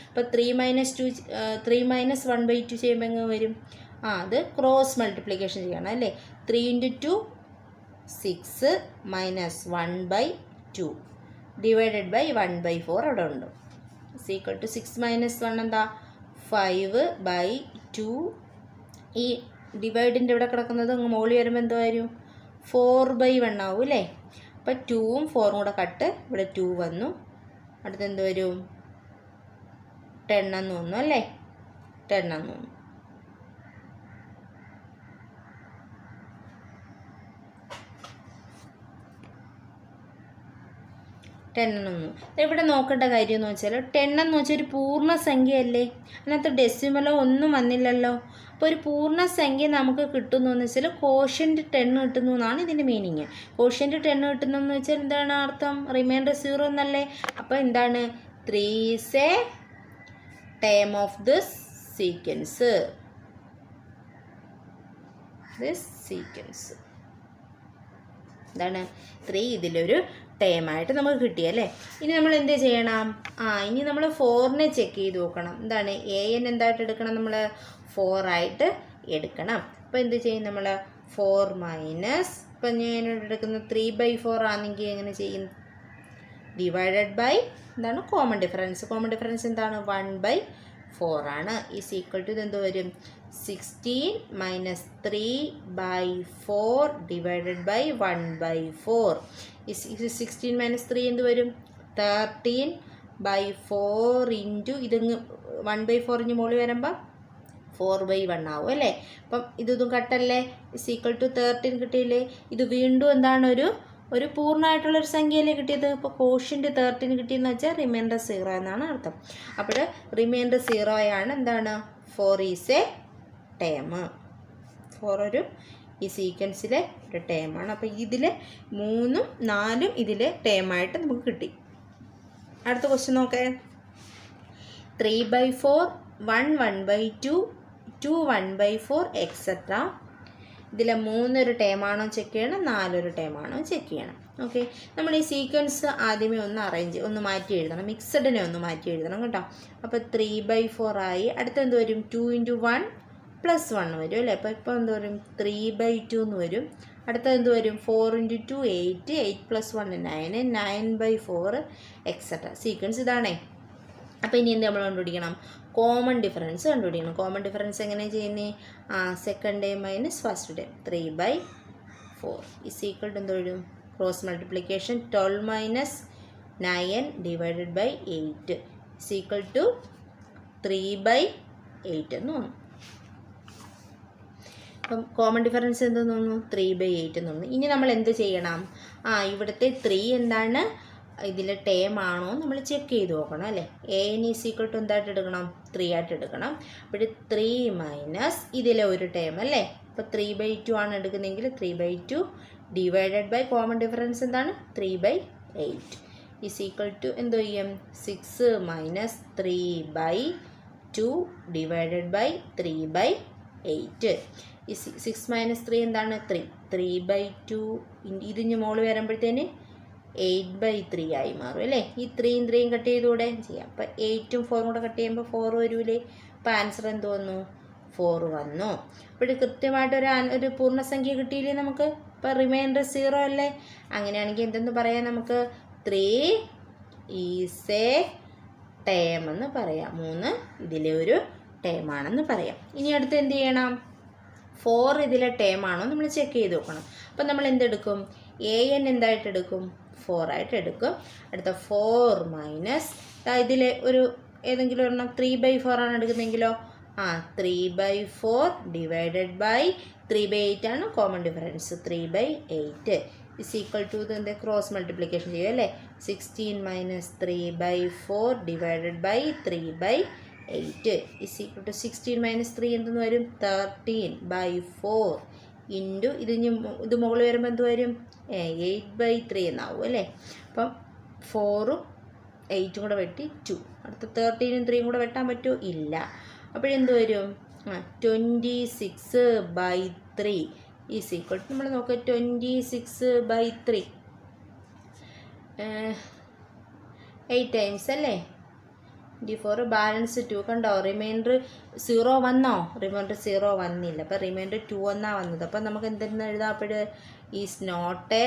അപ്പോൾ 3 - 1/2 ചെയ്യുമ്പോൾ എങ്ങനെ വരും? അത് ക്രോസ് മൾട്ടിപ്ലിക്കേഷൻ ചെയ്യണം അല്ലേ. 3 × 2 6 - 1/2 ഡിവൈഡഡ് ബൈ 1/4 അവിടെ ഉണ്ട്. ഈക്വൽ ടു 6 - 1 എന്താ? 5/2. ഈ ഡിവൈഡിൻ്റെ ഇവിടെ കിടക്കുന്നത് അങ്ങ് മുകളിൽ വരുമ്പോൾ എന്തോ വരും? 4/1 ആവും അല്ലേ. അപ്പോൾ 2ഉം 4ഉം കൂടെ കട്ട്. ഇവിടെ 2 വന്നു. അടുത്ത് എന്ത് വരും? 10 എന്ന് വന്നു അല്ലേ. 10 എന്ന് വന്നു. ഇവിടെ നോക്കേണ്ട കാര്യം എന്ന് വെച്ചാൽ 10 എന്ന് വെച്ചാൽ ഒരു പൂർണ്ണസംഖ്യയല്ലേ. അതിനകത്ത് ഡെസിമലോ ഒന്നും വന്നില്ലല്ലോ. അപ്പോൾ ഒരു പൂർണ്ണസംഖ്യ നമുക്ക് കിട്ടുന്നു എന്ന് വെച്ചാൽ കോഷ്യൻ്റ് 10 കിട്ടുന്നു എന്നാണ് ഇതിൻ്റെ മീനിങ്. കോഷ്യൻ്റ് 10 കിട്ടുന്നു എന്ന് വെച്ചാൽ എന്താണ് അർത്ഥം? റിമൈൻഡർ 0 എന്നല്ലേ. അപ്പോൾ എന്താണ്? 3 is A term of this sequence. എന്താണ്? 3 ഇതിലൊരു ടേമായിട്ട് നമുക്ക് കിട്ടിയല്ലേ. ഇനി നമ്മൾ എന്ത് ചെയ്യണം? ഇനി നമ്മൾ 4നെ ചെക്ക് ചെയ്ത് നോക്കണം. എന്താണ്? an എന്തായിട്ട് എടുക്കണം? നമ്മൾ 4 ആയിട്ട് എടുക്കണം. അപ്പോൾ എന്ത് ചെയ്യും? നമ്മൾ 4 മൈനസ് ഇപ്പം ഞാൻ എടുക്കുന്നത് 3/4 ആണെങ്കിൽ എങ്ങനെ ചെയ്യും? ഡിവൈഡഡ് ബൈ എന്താണ്? Common difference. കോമൺ ഡിഫറൻസ് എന്താണ്? 1/4 ആണ്. ഈസ് ഈക്വൽ ടു ഇതെന്ത് വരും? 16 - 3/4 ഡിവൈഡഡ് ബൈ 1/4. 16 - 3 എന്ത് വരും? 13/4 ഇൻറ്റു ഇതിങ്ങ് 1/4 ഇഞ്ഞ് മുകളിൽ വരുമ്പോൾ 4/1 ആവും അല്ലേ. അപ്പം ഇതും കട്ടല്ലേ. ഇസ് ഈക്വൽ ടു 13 കിട്ടിയില്ലേ. ഇത് വീണ്ടും എന്താണ്? ഒരു പൂർണ്ണമായിട്ടുള്ളൊരു സംഖ്യയല്ലേ കിട്ടിയത്. അപ്പോൾ കോഷ്യൻ്റ് 13 കിട്ടിയെന്ന് വെച്ചാൽ റിമൈൻഡർ 0 എന്നാണ് അർത്ഥം. അപ്പോൾ റിമൈൻഡർ 0 ആണ്. എന്താണ്? 4 ഈസ് എ ടേം. 4 ഒരു ഈ സീക്വൻസിലെ ഒരു ടേമാണ്. അപ്പോൾ ഇതിൽ 3ഉം 4ഉം ഇതിലെ ടേമായിട്ട് നമുക്ക് കിട്ടി. അടുത്ത ക്വസ്റ്റ്യൻ നോക്കേ. 3/4, 1 1/2, 2 1/4 എക്സെട്ര. ഇതിൽ 3 ഒരു ടേമാണോ ചെക്ക് ചെയ്യണം, 4 ഒരു ടേമാണോ ചെക്ക് ചെയ്യണം. ഓക്കെ, നമ്മൾ ഈ സീക്വൻസ് ആദ്യമേ ഒന്ന് മാറ്റി എഴുതണം. മിക്സഡിനെ ഒന്ന് മാറ്റി എഴുതണം കേട്ടോ. അപ്പോൾ 3/4 ആയി. അടുത്ത എന്ത് വരും? 2 × 1 + 1 വരും അല്ലേ. അപ്പോൾ ഇപ്പോൾ എന്ത് വരും? 3/2 എന്ന് വരും. അടുത്ത എന്ത് വരും? 4 × 2 8, 8 + 1 9, 9/4 എക്സെട്ര. സീക്വൻസ് ഇതാണേ. അപ്പോൾ ഇനി എന്ത് നമ്മൾ കണ്ടുപിടിക്കണം? കോമൺ ഡിഫറൻസ് കണ്ടുപിടിക്കണം. കോമൺ ഡിഫറൻസ് എങ്ങനെ ചെയ്യുന്നത്? Second term minus first term. 3/4 is equal to എന്ത് വരും? Cross multiplication 12 - 9 divided by 8 is equal to 3/8 എന്ന് തോന്നുന്നു. അപ്പം കോമൺ ഡിഫറൻസ് എന്തെന്ന് തോന്നുന്നു? 3/8 എന്ന് തോന്നുന്നു. ഇനി നമ്മൾ എന്ത് ചെയ്യണം? ഇവിടുത്തെ 3 എന്താണ്? ഇതിലെ ടേം ആണോ നമ്മൾ ചെക്ക് ചെയ്ത് നോക്കണം അല്ലേ. an ഈസ് ഈക്വൽ ടു എന്തായിട്ട് എടുക്കണം? 3 ആയിട്ട് എടുക്കണം. അപ്പോൾ 3 മൈനസ് ഇതിലെ ഒരു ടേം അല്ലേ. അപ്പോൾ 3/2 ആണ് എടുക്കുന്നതെങ്കിൽ 3/2 ഡിവൈഡഡ് ബൈ കോമൺ ഡിഫറൻസ് എന്താണ്? 3/8 ഈസ് ഈക്വൽ ടു എന്ത് ചെയ്യും? 6 - 3/2 ഡിവൈഡഡ് ബൈ 3/8. ഈ 6 മൈനസ് 3 എന്താണ് 3. 3/2 ഇതിന് മോള് വരുമ്പോഴത്തേന് 8/3 ആയി മാറും അല്ലേ. ഈ 3യും 3യും കട്ട് ചെയ്തുകൂടെ ചെയ്യാം. അപ്പോൾ 8ഉം 4ഉം കൂടെ കട്ട് ചെയ്യുമ്പോൾ 4 വരൂലേ. അപ്പോൾ ആൻസർ എന്ത് വന്നു 4 വന്നു. അപ്പോൾ കൃത്യമായിട്ട് ഒരു പൂർണ്ണസംഖ്യ കിട്ടിയില്ലേ നമുക്ക്. ഇപ്പോൾ റിമൈൻഡർ 0 അല്ലേ. അങ്ങനെയാണെങ്കിൽ എന്തെന്ന് പറയാം നമുക്ക് 3 ഈസ് എ ടേം എന്ന് പറയാം. 3 ഇതിലെ ഒരു ടേം ആണെന്ന് പറയാം. ഇനി അടുത്ത് എന്ത് ചെയ്യണം, 4 ഇതിലെ ടേം ആണോ നമ്മൾ ചെക്ക് ചെയ്ത് നോക്കണം. അപ്പം നമ്മൾ എന്തെടുക്കും, an എന്തായിട്ട് എടുക്കും 4 ആയിട്ട് എടുക്കും. അടുത്ത 4 മൈനസ് ഇതിലെ ഒരു ഏതെങ്കിലും ഒരെണ്ണം 3/4 ആണ് എടുക്കുന്നതെങ്കിലോ 3/4 ഡിവൈഡഡ് ബൈ 3/8 ആണ് common difference. 3/8 is equal to ഇതിൻ്റെ ക്രോസ് മൾട്ടിപ്ലിക്കേഷൻ ചെയ്യും അല്ലേ. 16 minus 3/4 divided by 3/8 is equal to 16 minus 3 എന്തെന്ന് വരും 13/4 ഇൻറ്റു ഇത് മുകളിൽ വരുമ്പോൾ എന്ത് വരും 8/3 എന്നാവും അല്ലേ. അപ്പം 4ഉം 8ഉം കൂടെ വെട്ടി 2. അടുത്ത 13ഉം 3യും കൂടെ വെട്ടാൻ പറ്റുമോ ഇല്ല. അപ്പോഴെന്ത് വരും 26/3 ഈസ് ഈക്വൽ ടു നമ്മൾ നോക്കുക 26/3 8 ടൈംസ് അല്ലേ. 24 ബാലൻസ് 2 കണ്ടോ. റിമൈൻഡർ 0 വന്നോ, റിമൈൻഡർ 0 വന്നില്ല. അപ്പോൾ റിമൈൻഡർ 2 എന്നാണ് വന്നത്. അപ്പം നമുക്ക് എന്തെന്ന് എഴുതാം, അപ്പോൾ is not a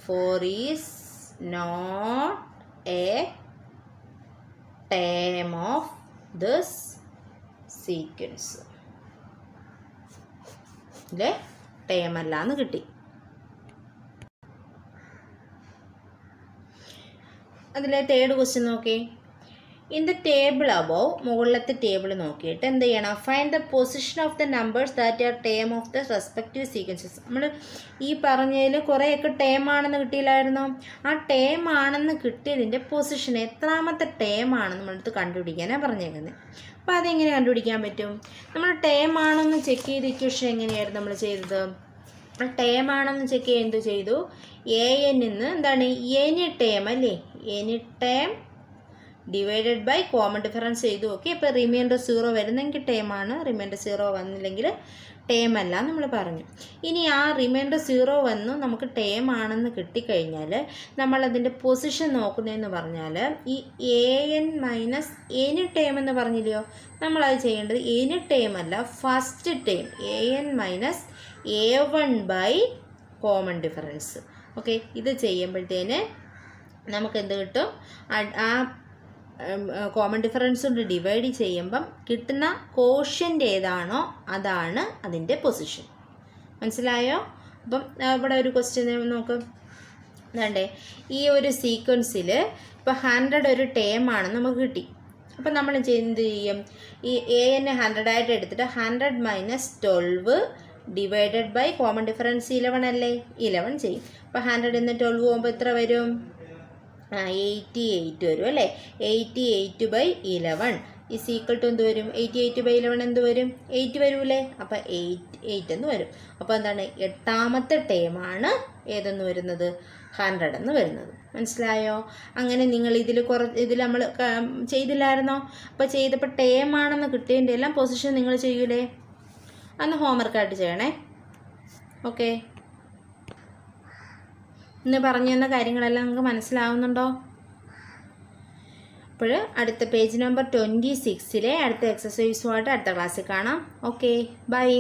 4 is not a term of this sequence. ഇല്ലേ ടേം അല്ലാന്ന് കിട്ടി. അതിലെ തേർഡ് ക്വസ്റ്റ്യൻ നോക്കി. ഇൻ ദ ടേബിൾ അബോവ്, മുകളിലത്തെ ടേബിൾ നോക്കിയിട്ട് എന്ത് ചെയ്യണം, find the position of the numbers that are term of the respective sequences. നമ്മൾ ഈ പറഞ്ഞതിൽ കുറേയൊക്കെ ടേം ആണെന്ന് കിട്ടിയില്ലായിരുന്നോ. ആ ടേം ആണെന്ന് കിട്ടിയതിൻ്റെ പൊസിഷൻ എത്രാമത്തെ ടേം ആണെന്ന് നമ്മളടുത്ത് കണ്ടുപിടിക്കാനാണ് പറഞ്ഞേക്കുന്നത്. അപ്പോൾ അതെങ്ങനെ കണ്ടുപിടിക്കാൻ പറ്റും, നമ്മൾ ടേം ആണെന്ന് ചെക്ക് ചെയ്ത് ഇക്വേഷൻ എങ്ങനെയായിരുന്നു നമ്മൾ ചെയ്തത്. ടേം ആണെന്ന് ചെക്ക് ചെയ്യാൻ എന്ത് ചെയ്തു, an നിന്ന് എന്താണ് എനി ടേം അല്ലേ, any term divided by common difference ചെയ്തു. ഓക്കെ, ഇപ്പോൾ റിമൈൻഡർ 0 വരുന്നെങ്കിൽ ടേം ആണ്, റിമൈൻഡർ 0 വന്നില്ലെങ്കിൽ ടേം അല്ല നമ്മൾ പറഞ്ഞു. ഇനി ആ റിമൈൻഡർ 0 വന്നു നമുക്ക് ടേം ആണെന്ന് കിട്ടിക്കഴിഞ്ഞാൽ നമ്മളതിൻ്റെ പൊസിഷൻ നോക്കുന്നതെന്ന് പറഞ്ഞാൽ ഈ an മൈനസ് എനി ടേം എന്ന് പറഞ്ഞില്ലയോ, നമ്മളത് ചെയ്യേണ്ടത് എനി ടേം അല്ല, first term an minus a1 by common difference. Okay, ഇത് ചെയ്യുമ്പോഴത്തേന് നമുക്ക് എന്ത് കിട്ടും, ആ കോമൺ ഡിഫറൻസ് കൊണ്ട് ഡിവൈഡ് ചെയ്യുമ്പം കിട്ടുന്ന കോഷ്യൻ്റ് ഏതാണോ അതാണ് അതിൻ്റെ പൊസിഷൻ. മനസ്സിലായോ? അപ്പം ഇവിടെ ഒരു ക്വസ്റ്റ്യൻ നോക്ക്. വേണ്ടേ, ഈ ഒരു സീക്വൻസിൽ ഇപ്പോൾ 100 ഒരു ടേം ആണെന്ന് നമുക്ക് കിട്ടി. അപ്പം നമ്മൾ എന്ത് ചെയ്യും, ഈ an 100 ആയിട്ട് എടുത്തിട്ട് 100 minus 12 divided by common difference 11 അല്ലേ, 11 ചെയ്യും. അപ്പോൾ 100 നിന്ന് 12 പോകുമ്പോൾ എത്ര വരും, 88 വരും അല്ലേ. 88/11 ഈസ് ഈക്വൽ ടു എന്ത് വരും, 88/11 എന്ത് വരും 8 വരൂലേ. അപ്പോൾ 8 എന്ന് വരും. അപ്പോൾ എന്താണ്, 8ാമത്തെ ടേമാണ് ഏതെന്ന് വരുന്നത് 100 എന്ന് വരുന്നത്. മനസ്സിലായോ? അങ്ങനെ നിങ്ങൾ ഇതിൽ നമ്മൾ ചെയ്തില്ലായിരുന്നോ. അപ്പോൾ ചെയ്തപ്പോൾ ടേം ആണെന്ന് കിട്ടിയതിൻ്റെ എല്ലാം പൊസിഷൻ നിങ്ങൾ ചെയ്യൂലേ, അന്ന് ഹോംവർക്കായിട്ട് ചെയ്യണേ. ഓക്കെ, ഇന്ന് പറഞ്ഞു തന്ന കാര്യങ്ങളെല്ലാം നിങ്ങൾക്ക് മനസ്സിലാവുന്നുണ്ടോ? അപ്പോൾ അടുത്ത പേജ് നമ്പർ 26 അടുത്ത എക്സസൈസുമായിട്ട് അടുത്ത ക്ലാസ്സിൽ കാണാം. Okay, by.